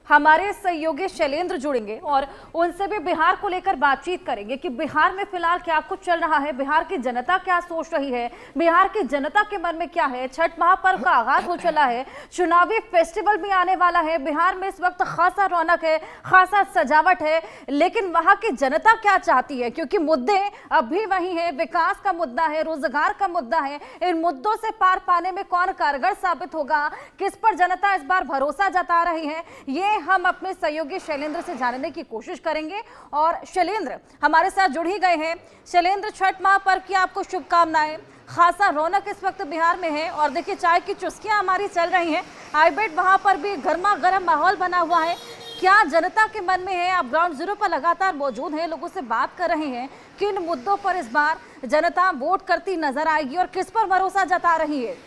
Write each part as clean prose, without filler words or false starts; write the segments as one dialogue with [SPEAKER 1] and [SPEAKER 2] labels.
[SPEAKER 1] हमारे सहयोगी शैलेंद्र जुड़ेंगे और उनसे भी बिहार को लेकर बातचीत करेंगे कि बिहार में फिलहाल क्या कुछ चल रहा है, बिहार की जनता क्या सोच रही है, बिहार की जनता के मन में क्या है। छठ महापर्व का आगाज हो चला है, चुनावी फेस्टिवल भी आने वाला है। बिहार में इस वक्त खासा रौनक है, खासा सजावट है, लेकिन वहां की जनता क्या चाहती है, क्योंकि मुद्दे अब भी वही है। विकास का मुद्दा है, रोजगार का मुद्दा है। इन मुद्दों से पार पाने में कौन कारगर साबित होगा, किस पर जनता इस बार भरोसा जता रही है, ये हम अपने सहयोगी शैलेंद्र से जानने की कोशिश करेंगे। और शैलेंद्र हमारे साथ जुड़ ही गए हैं। शैलेंद्र, छठ महापर्व की आपको शुभकामनाएं। खासा रौनक इस वक्त बिहार में है और देखिए चाय की चुस्कियां हमारी चल रही हैं। आई बेट वहां पर भी गर्मा गर्म माहौल बना हुआ है। क्या जनता के मन में है? आप ग्राउंड जीरो पर लगातार मौजूद हैं, लोगों से बात कर रहे हैं। किन मुद्दों पर इस बार जनता वोट करती नजर आएगी और किस पर भरोसा जता रही है?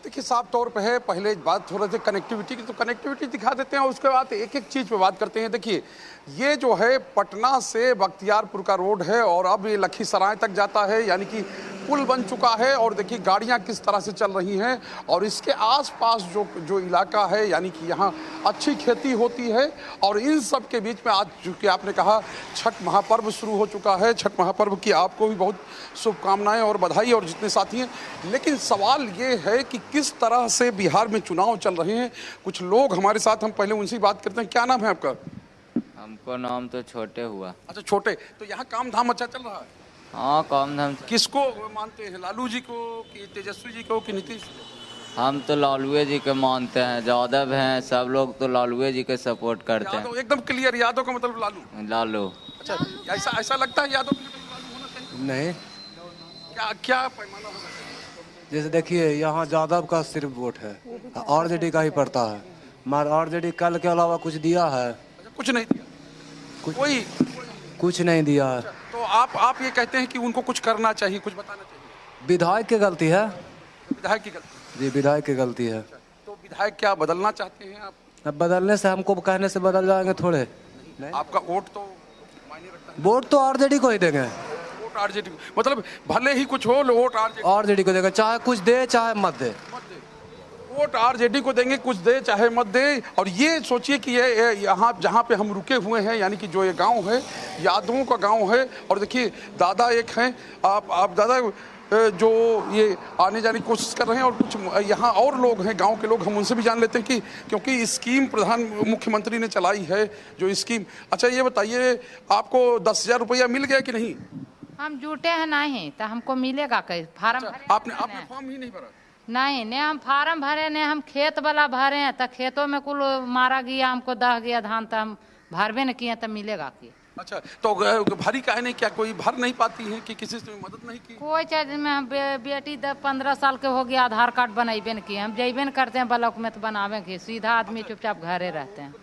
[SPEAKER 2] देखिए, साफ तौर पे है, पहले बात हो रही थी कनेक्टिविटी की, तो कनेक्टिविटी दिखा देते हैं, उसके बाद एक एक चीज़ पे बात करते हैं। देखिए, ये जो है पटना से बख्तियारपुर का रोड है और अब ये लखीसराय तक जाता है, यानी कि पुल बन चुका है। और देखिए गाड़ियां किस तरह से चल रही हैं और इसके आसपास जो इलाका है, यानी कि यहाँ अच्छी खेती होती है। और इन सब के बीच में आज चूँकि आपने कहा छठ महापर्व शुरू हो चुका है, छठ महापर्व की आपको भी बहुत शुभकामनाएं और बधाई और जितने साथी हैं। लेकिन सवाल ये है कि किस तरह से बिहार में चुनाव चल रहे हैं। कुछ लोग हमारे साथ, हम पहले उनसे बात करते हैं। क्या नाम है आपका?
[SPEAKER 3] हमको नाम तो छोटे हुआ।
[SPEAKER 2] अच्छा, छोटे। तो यहाँ काम धाम अच्छा चल रहा है?
[SPEAKER 3] हाँ, काम धाम।
[SPEAKER 2] किसको मानते हैं, लालू जी को कि तेजस्वी जी को कि नीतीश?
[SPEAKER 3] हम तो लालू जी के मानते हैं, यादव हैं सब लोग तो लालू जी के सपोर्ट करते हैं।
[SPEAKER 2] एकदम क्लियर, यादव का मतलब लालू।
[SPEAKER 3] लालू।
[SPEAKER 2] अच्छा, ऐसा लगता है यादव का मतलब लालू होना चाहिए?
[SPEAKER 4] नहीं,
[SPEAKER 2] क्या पैमाना होना चाहिए?
[SPEAKER 4] जैसे देखिए यहाँ यादव का सिर्फ वोट है, आरजेडी का ही पड़ता है, मगर आरजेडी कल के अलावा कुछ दिया है?
[SPEAKER 2] कुछ नहीं दिया,
[SPEAKER 4] कुछ नहीं दिया है।
[SPEAKER 2] तो आप ये कहते हैं कि उनको कुछ करना चाहिए, कुछ बताना चाहिए?
[SPEAKER 4] विधायक की गलती है।
[SPEAKER 2] विधायक की गलती?
[SPEAKER 4] जी, विधायक की गलती है।
[SPEAKER 2] तो विधायक क्या बदलना चाहते हैं आप?
[SPEAKER 4] अब बदलने से, हमको कहने से बदल जाएंगे थोड़े? नहीं।
[SPEAKER 2] आपका वोट तो मायने रखता है।
[SPEAKER 4] वोट तो आरजेडी को ही देंगे।
[SPEAKER 2] वोट आरजेडी, मतलब भले ही कुछ हो, वोट
[SPEAKER 4] आरजेडी को देंगे, चाहे कुछ दे चाहे मत दे।
[SPEAKER 2] वोट आरजेडी को देंगे, कुछ दे चाहे मत दे। और ये सोचिए कि ये यहाँ जहाँ पे हम रुके हुए हैं, यानी कि जो ये गांव है, यादवों का गांव है। और देखिए दादा एक हैं, आप दादा जो ये आने जाने की कोशिश कर रहे हैं। और कुछ यहाँ और लोग हैं, गांव के लोग, हम उनसे भी जान लेते हैं कि क्योंकि स्कीम मुख्यमंत्री ने चलाई है जो स्कीम। अच्छा, ये बताइए आपको 10,000 रुपया मिल गया कि नहीं?
[SPEAKER 5] हम जुटे हैं नहीं, तो हमको मिलेगा कैसे? फार्म
[SPEAKER 2] आपने फॉर्म ही नहीं भरा?
[SPEAKER 5] नहीं, ने हम फार्म भरे, ने हम खेत वाला भरे हैं, तो खेतों में कुल मारा गया, हमको दह गया धान, तो हम भरबे न किए, तो मिलेगा कि?
[SPEAKER 2] अच्छा, तो भरी काहे नहीं? क्या कोई भर नहीं पाती है कि किसी से मदद नहीं की?
[SPEAKER 5] कोई चीज में हम बेटी 15 साल के हो गया, आधार कार्ड बनाइबे न किए, हम जइबे न करते हैं ब्लॉक में, तो बनावे की सीधा आदमी चुपचाप घरे रहते हैं।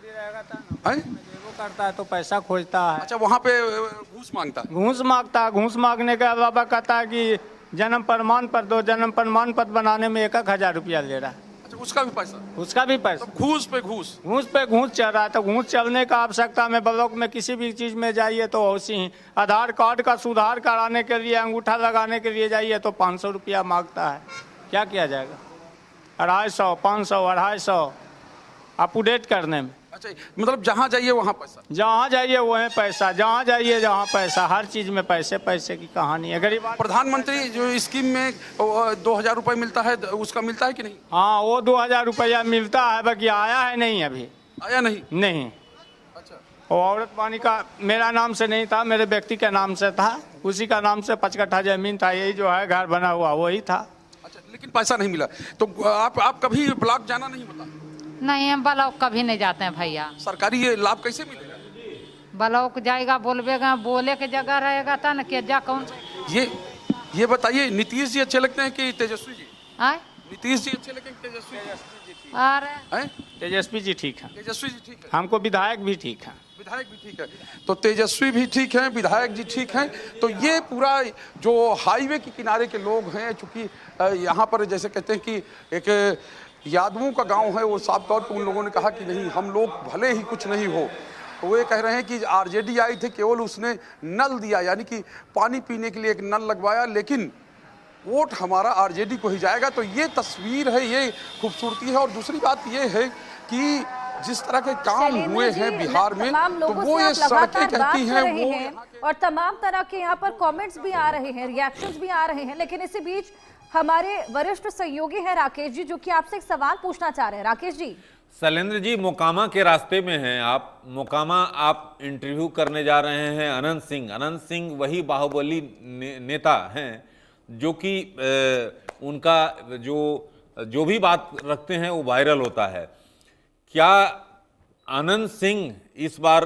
[SPEAKER 6] करता है तो पैसा खोजता है।
[SPEAKER 2] अच्छा, वहाँ पे घूस मांगता है?
[SPEAKER 6] घूस मांगता है। घूस मांगने के अलावा कहता है कि जन्म प्रमाण पत्र दो, जन्म प्रमाण पत्र बनाने में 1,000 रुपया ले रहा है।
[SPEAKER 2] अच्छा, उसका भी पैसा?
[SPEAKER 6] उसका भी पैसा।
[SPEAKER 2] तो घूस पे घूस,
[SPEAKER 6] घूस पे घूस चल रहा है। तो घूस चलने का आवश्यकता में ब्लॉक में किसी भी चीज में जाइए तो उसी ही आधार कार्ड का सुधार कराने के लिए, अंगूठा लगाने के लिए जाइए तो 500 रुपया मांगता है। क्या किया जाएगा? 250, 500, 250 अपडेट करने में।
[SPEAKER 2] अच्छा, मतलब जहाँ जाइए वहाँ पैसा?
[SPEAKER 6] जहाँ जाइए वहीं पैसा, जहाँ जाइए जहाँ पैसा, हर चीज में पैसे पैसे की कहानी है। गरीब
[SPEAKER 2] प्रधानमंत्री जो स्कीम में 2,000 रुपये मिलता है, उसका मिलता है कि नहीं?
[SPEAKER 6] हाँ, वो 2,000 रुपया मिलता है, बाकी आया है नहीं, अभी
[SPEAKER 2] आया नहीं।
[SPEAKER 6] नहीं।
[SPEAKER 2] अच्छा,
[SPEAKER 6] वो औरत पानी का मेरा नाम से नहीं था, मेरे व्यक्ति के नाम से था, उसी का नाम से 5 कट्ठा जमीन था, यही जो है घर बना हुआ वही था।
[SPEAKER 2] अच्छा, लेकिन पैसा नहीं मिला। तो आप कभी ब्लॉक जाना नहीं होता?
[SPEAKER 5] नहीं, हम ब्लॉक कभी नहीं जाते हैं भैया।
[SPEAKER 2] सरकारी ये लाभ कैसे मिलेगा?
[SPEAKER 5] ब्लॉक जाएगा, बोलबेगा, बोले के जगह रहेगा था न कि जा कौन।
[SPEAKER 2] ये बताइए, नीतीश जी अच्छे लगते हैं कि तेजस्वी जी? नीतीश जी अच्छे लगते हैं कि तेजस्वी जी?
[SPEAKER 5] अरे
[SPEAKER 6] तेजस्वी जी ठीक है।
[SPEAKER 2] तेजस्वी जी ठीक है।
[SPEAKER 6] हमको विधायक भी ठीक है।
[SPEAKER 2] विधायक भी ठीक है, तो तेजस्वी भी ठीक है, विधायक जी ठीक हैं। तो ये पूरा जो हाईवे के किनारे के लोग हैं, चूंकि यहाँ पर जैसे कहते हैं कि एक यादवों का गांव है, वो साफ तौर पर उन लोगों ने कहा कि नहीं, हम लोग भले ही कुछ नहीं हो, तो वो ये कह रहे हैं कि आरजेडी आई थी, केवल उसने नल दिया, यानी कि पानी पीने के लिए एक नल लगवाया, लेकिन वोट हमारा आरजेडी को ही जाएगा। तो ये तस्वीर है, ये खूबसूरती है। और दूसरी बात ये है कि जिस तरह के काम हुए हैं बिहार में, तो वो ये सड़कें कहती हैं वो,
[SPEAKER 1] और तमाम तरह के यहाँ पर कमेंट्स भी आ रहे हैं, रिएक्शंस भी आ रहे हैं। लेकिन इसी बीच हमारे वरिष्ठ सहयोगी हैं राकेश जी, जो कि आपसे एक सवाल पूछना चाह रहे हैं। राकेश जी,
[SPEAKER 7] शैलेंद्र जी, मोकामा के रास्ते में हैं आप। मोकामा आप इंटरव्यू करने जा रहे हैं अनंत सिंह। अनंत सिंह वही बाहुबली नेता हैं जो कि उनका जो भी बात रखते हैं वो वायरल होता है। क्या अनंत सिंह इस बार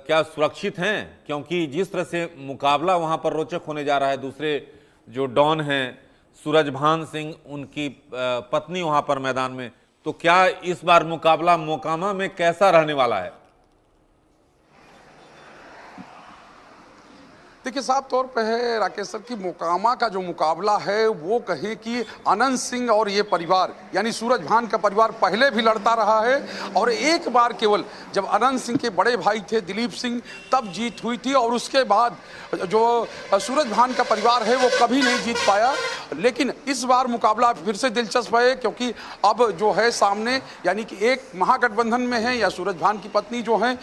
[SPEAKER 7] क्या सुरक्षित हैं? क्योंकि जिस तरह से मुकाबला वहां पर रोचक होने जा रहा है, दूसरे जो डॉन हैं सूरजभान सिंह, उनकी पत्नी वहां पर मैदान में, तो क्या इस बार मुकाबला मोकामा में कैसा रहने वाला है?
[SPEAKER 2] देखिए, साफ तौर पे है राकेश सर की मोकामा का जो मुकाबला है वो कहें कि अनंत सिंह और ये परिवार यानी सूरजभान का परिवार पहले भी लड़ता रहा है। और एक बार केवल जब अनंत सिंह के बड़े भाई थे दिलीप सिंह, तब जीत हुई थी। और उसके बाद जो सूरजभान का परिवार है वो कभी नहीं जीत पाया। लेकिन इस बार मुकाबला फिर से दिलचस्प है, क्योंकि अब जो है सामने यानी कि एक महागठबंधन में है, या सूरजभान की पत्नी जो है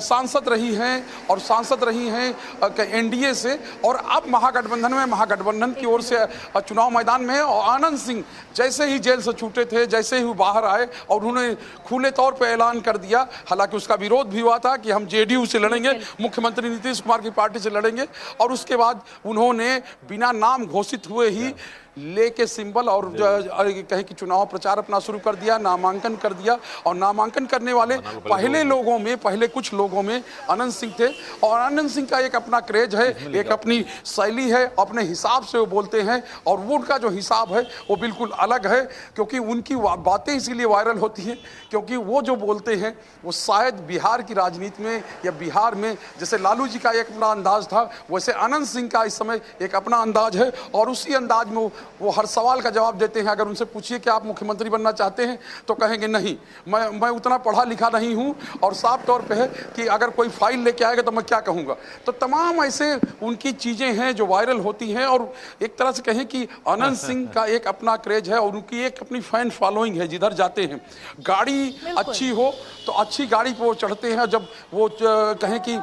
[SPEAKER 2] सांसद रही हैं और सांसद रही हैं एनडीए से, और अब महागठबंधन में, महागठबंधन की ओर से चुनाव मैदान में है। और आनंद सिंह जैसे ही जेल से छूटे थे, जैसे ही वो बाहर आए और उन्होंने खुले तौर पे ऐलान कर दिया, हालांकि उसका विरोध भी हुआ था कि हम जेडीयू से लड़ेंगे, मुख्यमंत्री नीतीश कुमार की पार्टी से लड़ेंगे। और उसके बाद उन्होंने बिना नाम घोषित हुए ही लेके सिंबल और कहें कि चुनाव प्रचार अपना शुरू कर दिया, नामांकन कर दिया। और नामांकन करने वाले पहले लोगों में, पहले कुछ लोगों में अनंत सिंह थे। और अनंत सिंह का एक अपना क्रेज है, एक अपनी शैली है, अपने हिसाब से वो बोलते हैं। और वो उनका जो हिसाब है वो बिल्कुल अलग है, क्योंकि उनकी बातें इसीलिए वायरल होती हैं क्योंकि वो जो बोलते हैं वो शायद बिहार की राजनीति में या बिहार में जैसे लालू जी का एक अपना अंदाज था, वैसे अनंत सिंह का इस समय एक अपना अंदाज है। और उसी अंदाज में वो हर सवाल का जवाब देते हैं। अगर उनसे पूछिए कि आप मुख्यमंत्री बनना चाहते हैं तो कहेंगे नहीं, मैं उतना पढ़ा लिखा नहीं हूं। और साफ तौर पे है कि अगर कोई फाइल लेके आएगा तो मैं क्या कहूंगा। तो तमाम ऐसे उनकी चीजें हैं जो वायरल होती हैं। और एक तरह से कहें कि अनंत सिंह का एक अपना क्रेज है और उनकी एक अपनी फैन फॉलोइंग है। जिधर जाते हैं, गाड़ी अच्छी हो तो अच्छी गाड़ी पर वो चढ़ते हैं। जब वो कहें कि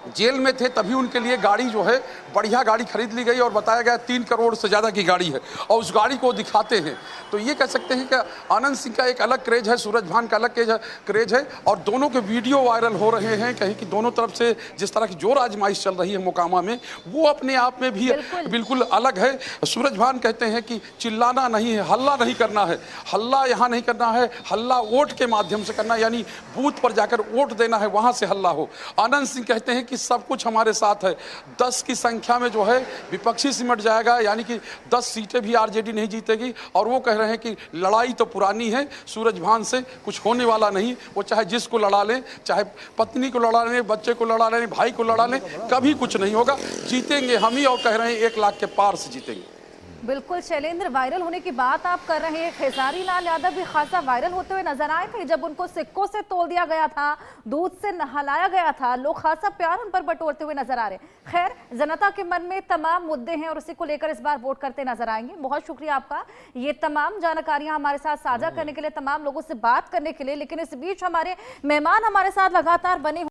[SPEAKER 2] जेल में थे तभी उनके लिए गाड़ी जो है बढ़िया गाड़ी खरीद ली गई और बताया गया 3 करोड़ से ज़्यादा की गाड़ी है, और उस गाड़ी को दिखाते हैं। तो ये कह सकते हैं कि आनंद सिंह का एक अलग क्रेज है, सूरजभान का अलग क्रेज है। और दोनों के वीडियो वायरल हो रहे हैं, कहीं कि दोनों तरफ से जिस तरह की जोर आजमाइश चल रही है मोकामा में, वो अपने आप में भी बिल्कुल अलग है। सूरजभान कहते हैं कि चिल्लाना नहीं है, हल्ला नहीं करना है, हल्ला यहाँ नहीं करना है, हल्ला वोट के माध्यम से करना, यानी बूथ पर जाकर वोट देना है, वहाँ से हल्ला हो। आनंद सिंह कहते हैं कि सब कुछ हमारे साथ है, 10 की संख्या में जो है विपक्षी सिमट जाएगा, यानी कि 10 सीटें भी आरजेडी नहीं जीतेगी। और वो कह रहे हैं कि लड़ाई तो पुरानी है, सूरजभान से कुछ होने वाला नहीं। वो चाहे जिसको लड़ा लें, चाहे पत्नी को लड़ा लें, बच्चे को लड़ा लें, भाई को लड़ा लें, कभी कुछ नहीं होगा। जीतेंगे हम ही, और कह रहे हैं 1 लाख के पार से जीतेंगे।
[SPEAKER 1] बिल्कुल शैलेंद्र, वायरल होने की बात आप कर रहे हैं। खेसारी लाल यादव भी खासा वायरल होते हुए नजर आए थे जब उनको सिक्कों से तोल दिया गया था, दूध से नहलाया गया था। लोग खासा प्यार उन पर बटोरते हुए नजर आ रहे। खैर, जनता के मन में तमाम मुद्दे हैं और उसी को लेकर इस बार वोट करते नजर आएंगे। बहुत शुक्रिया आपका ये तमाम जानकारियां हमारे साथ साझा करने के लिए, तमाम लोगों से बात करने के लिए। लेकिन इस बीच हमारे मेहमान हमारे साथ लगातार बने